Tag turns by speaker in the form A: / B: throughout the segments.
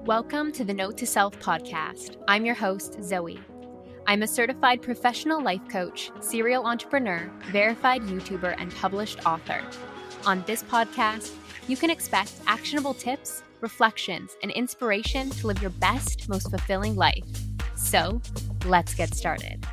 A: Welcome to the Note to Self podcast. I'm your host, Zoe. I'm a certified professional life coach, serial entrepreneur, verified YouTuber, and published author. On this podcast, you can expect actionable tips, reflections, and inspiration to live your best, most fulfilling life. So, let's get started.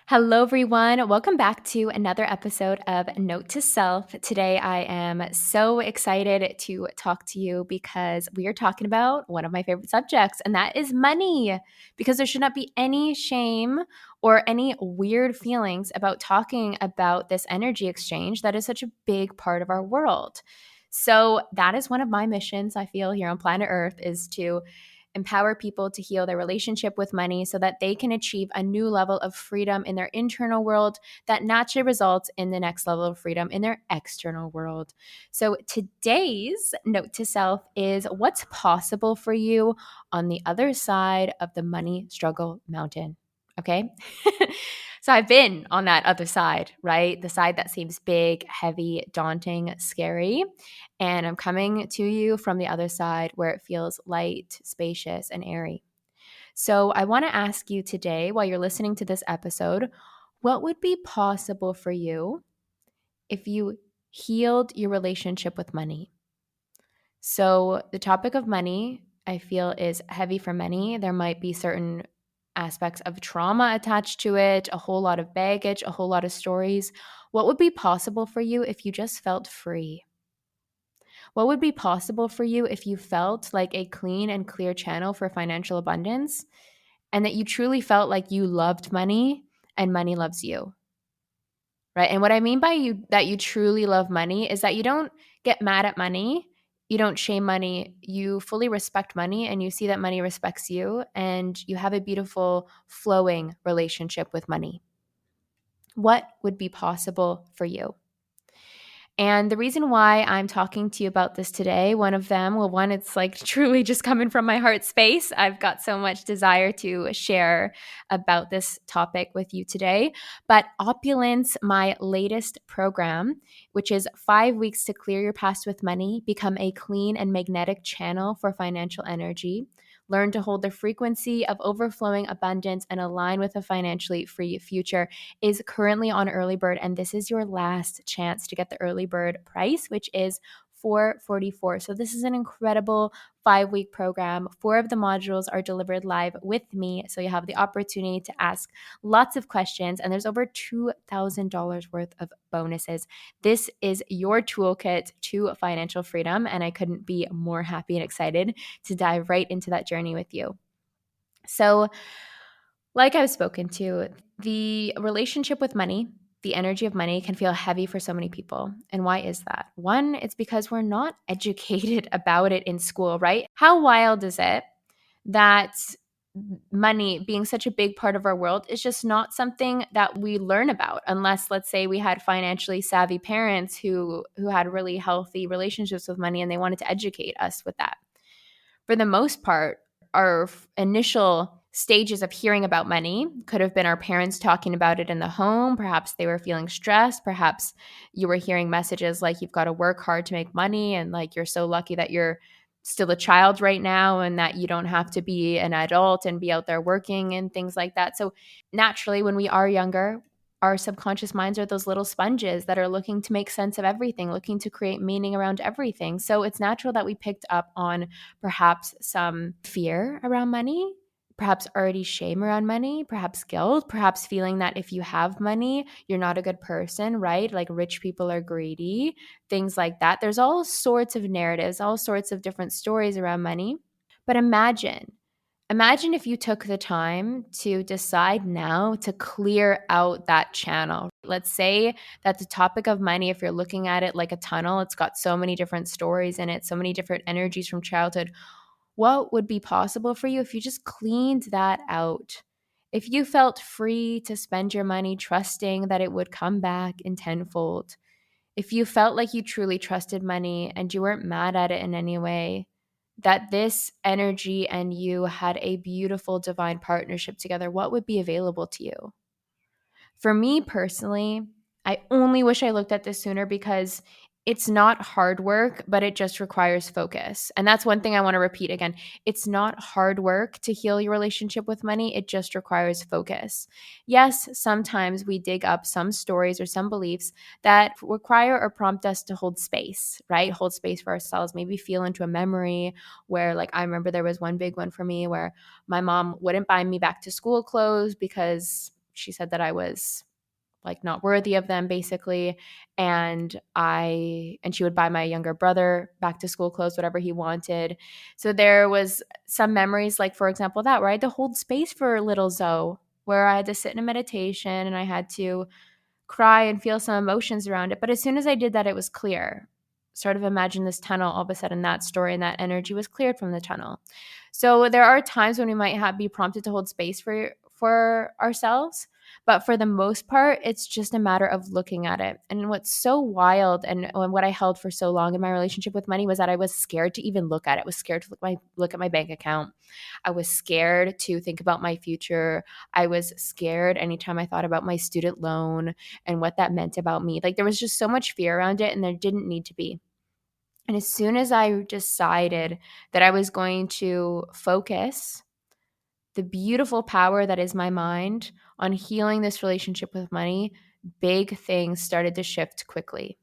A: Hello, everyone. Welcome back to another episode of Note to Self. Today, I am so excited to talk to you because we are talking about one of my favorite subjects, and that is money. Because there should not be any shame or any weird feelings about talking about this energy exchange that is such a big part of our world. So, that is one of my missions, I feel, here on planet Earth, is to empower people to heal their relationship with money so that they can achieve a new level of freedom in their internal world that naturally results in the next level of freedom in their external world. So today's note to self is what's possible for you on the other side of the money struggle mountain. Okay. So I've been on that other side, right? The side that seems big, heavy, daunting, scary. And I'm coming to you from the other side where it feels light, spacious, and airy. So I want to ask you today, while you're listening to this episode, what would be possible for you if you healed your relationship with money? So the topic of money, I feel, is heavy for many. There might be certain aspects of trauma attached to it, a whole lot of baggage, a whole lot of stories. What would be possible for you if you just felt free? What would be possible for you if you felt like a clean and clear channel for financial abundance and that you truly felt like you loved money and money loves you? Right? And what I mean by you truly love money is that you don't get mad at money, you don't shame money, you fully respect money and you see that money respects you and you have a beautiful flowing relationship with money. What would be possible for you? And the reason why I'm talking to you about this today, one, it's like truly just coming from my heart space. I've got so much desire to share about this topic with you today. But Opulence, my latest program, which is 5 weeks to clear your past with money, become a clean and magnetic channel for financial energy. Learn to hold the frequency of overflowing abundance and align with a financially free future, is currently on early bird, and this is your last chance to get the early bird price, which is $444. So this is an incredible 5-week program. 4 of the modules are delivered live with me, so you have the opportunity to ask lots of questions, and there's over $2,000 worth of bonuses. This is your toolkit to financial freedom, and I couldn't be more happy and excited to dive right into that journey with you. So, like I've spoken to, the relationship with money, the energy of money can feel heavy for so many people. And why is that? One, it's because we're not educated about it in school, right? How wild is it that money being such a big part of our world is just not something that we learn about unless, let's say, we had financially savvy parents who had really healthy relationships with money and they wanted to educate us with that. For the most part, our initial stages of hearing about money could have been our parents talking about it in the home. Perhaps they were feeling stressed. Perhaps you were hearing messages like you've got to work hard to make money and like you're so lucky that you're still a child right now and that you don't have to be an adult and be out there working and things like that. So naturally, when we are younger, our subconscious minds are those little sponges that are looking to make sense of everything, looking to create meaning around everything. So it's natural that we picked up on perhaps some fear around money, perhaps already shame around money, perhaps guilt, perhaps feeling that if you have money, you're not a good person, right? Like rich people are greedy, things like that. There's all sorts of narratives, all sorts of different stories around money. But imagine if you took the time to decide now to clear out that channel. Let's say that the topic of money, if you're looking at it like a tunnel, it's got so many different stories in it, so many different energies from childhood. What would be possible for you if you just cleaned that out? If you felt free to spend your money trusting that it would come back in tenfold. If you felt like you truly trusted money and you weren't mad at it in any way, that this energy and you had a beautiful divine partnership together, what would be available to you? For me personally, I only wish I looked at this sooner because it's not hard work, but it just requires focus. And that's one thing I want to repeat again. It's not hard work to heal your relationship with money. It just requires focus. Yes, sometimes we dig up some stories or some beliefs that require or prompt us to hold space, right? Hold space for ourselves, maybe feel into a memory where, like, I remember there was one big one for me where my mom wouldn't buy me back to school clothes because she said that I was like not worthy of them basically, and she would buy my younger brother back to school clothes, whatever he wanted. So there was some memories, like for example that where I had to hold space for little Zoe, where I had to sit in a meditation and I had to cry and feel some emotions around it. But as soon as I did that, it was clear. Sort of imagine this tunnel, all of a sudden that story and that energy was cleared from the tunnel. So there are times when we might be prompted to hold space for ourselves, but for the most part, it's just a matter of looking at it. And what's so wild and what I held for so long in my relationship with money was that I was scared to even look at it. I was scared to look at my bank account. I was scared to think about my future. I was scared anytime I thought about my student loan and what that meant about me. Like there was just so much fear around it, and there didn't need to be. And as soon as I decided that I was going to focus the beautiful power that is my mind on healing this relationship with money, big things started to shift quickly.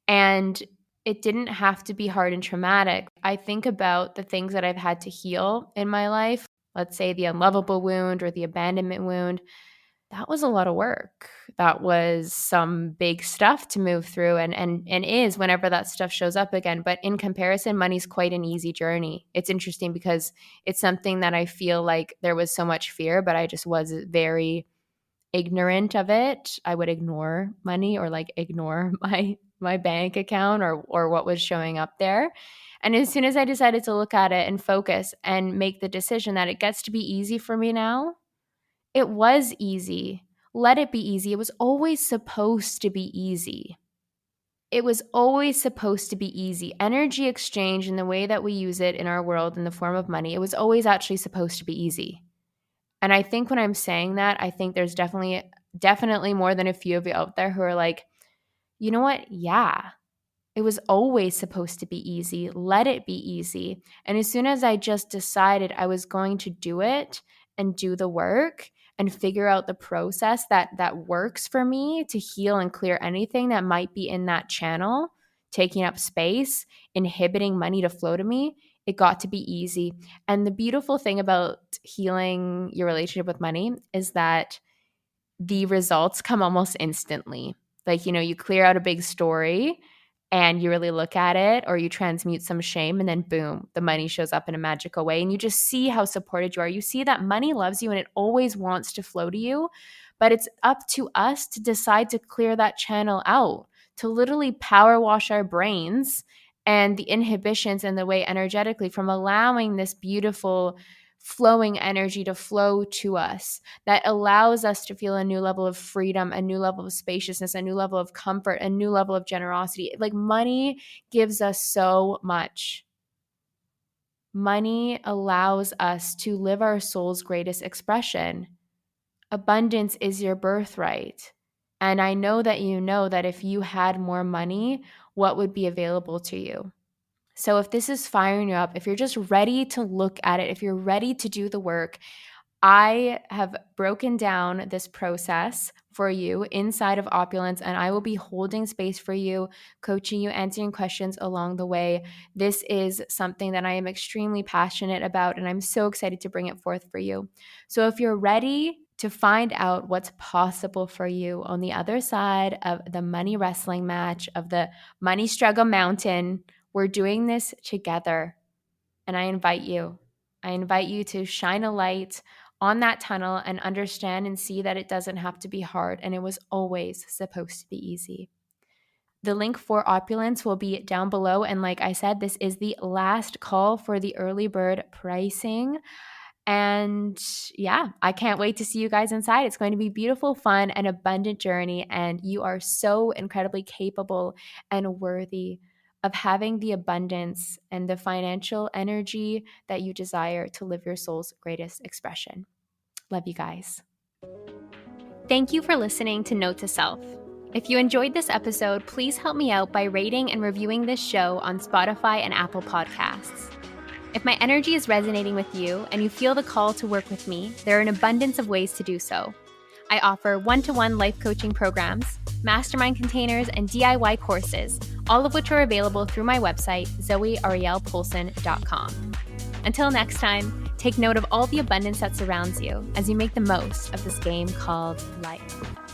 A: And it didn't have to be hard and traumatic. I think about the things that I've had to heal in my life, let's say the unlovable wound or the abandonment wound. That was a lot of work. That was some big stuff to move through, and is whenever that stuff shows up again. But in comparison, money's quite an easy journey. It's interesting because it's something that I feel like there was so much fear, but I just was very ignorant of it. I would ignore money or like ignore my bank account or what was showing up there. And as soon as I decided to look at it and focus and make the decision that it gets to be easy for me now, it was easy. Let it be easy. It was always supposed to be easy. It was always supposed to be easy. Energy exchange and the way that we use it in our world in the form of money, it was always actually supposed to be easy. And I think when I'm saying that, I think there's definitely more than a few of you out there who are like, you know what? Yeah, it was always supposed to be easy. Let it be easy. And as soon as I just decided I was going to do it and do the work and figure out the process that works for me to heal and clear anything that might be in that channel, taking up space, inhibiting money to flow to me, it got to be easy. And the beautiful thing about healing your relationship with money is that the results come almost instantly. Like, you clear out a big story and you really look at it, or you transmute some shame, and then boom, the money shows up in a magical way. And you just see how supported you are. You see that money loves you and it always wants to flow to you. But it's up to us to decide to clear that channel out, to literally power wash our brains and the inhibitions and the way energetically from allowing this beautiful flowing energy to flow to us that allows us to feel a new level of freedom, a new level of spaciousness, a new level of comfort, a new level of generosity. Like money gives us so much. Money allows us to live our soul's greatest expression. Abundance is your birthright. And I know that if you had more money, what would be available to you? So if this is firing you up, if you're just ready to look at it, if you're ready to do the work, I have broken down this process for you inside of Opulence, and I will be holding space for you, coaching you, answering questions along the way. This is something that I am extremely passionate about, and I'm so excited to bring it forth for you. So if you're ready to find out what's possible for you on the other side of the money wrestling match, of the money struggle mountain, we're doing this together. And I invite you. I invite you to shine a light on that tunnel and understand and see that it doesn't have to be hard, and it was always supposed to be easy. The link for Opulence will be down below. And like I said, this is the last call for the early bird pricing. And yeah, I can't wait to see you guys inside. It's going to be beautiful, fun, and abundant journey. And you are so incredibly capable and worthy of having the abundance and the financial energy that you desire to live your soul's greatest expression. Love you guys. Thank you for listening to Note to Self. If you enjoyed this episode, please help me out by rating and reviewing this show on Spotify and Apple Podcasts. If my energy is resonating with you and you feel the call to work with me, there are an abundance of ways to do so. I offer one-to-one life coaching programs, mastermind containers, and DIY courses, all of which are available through my website, zoearielpoulsen.com. Until next time, take note of all the abundance that surrounds you as you make the most of this game called life.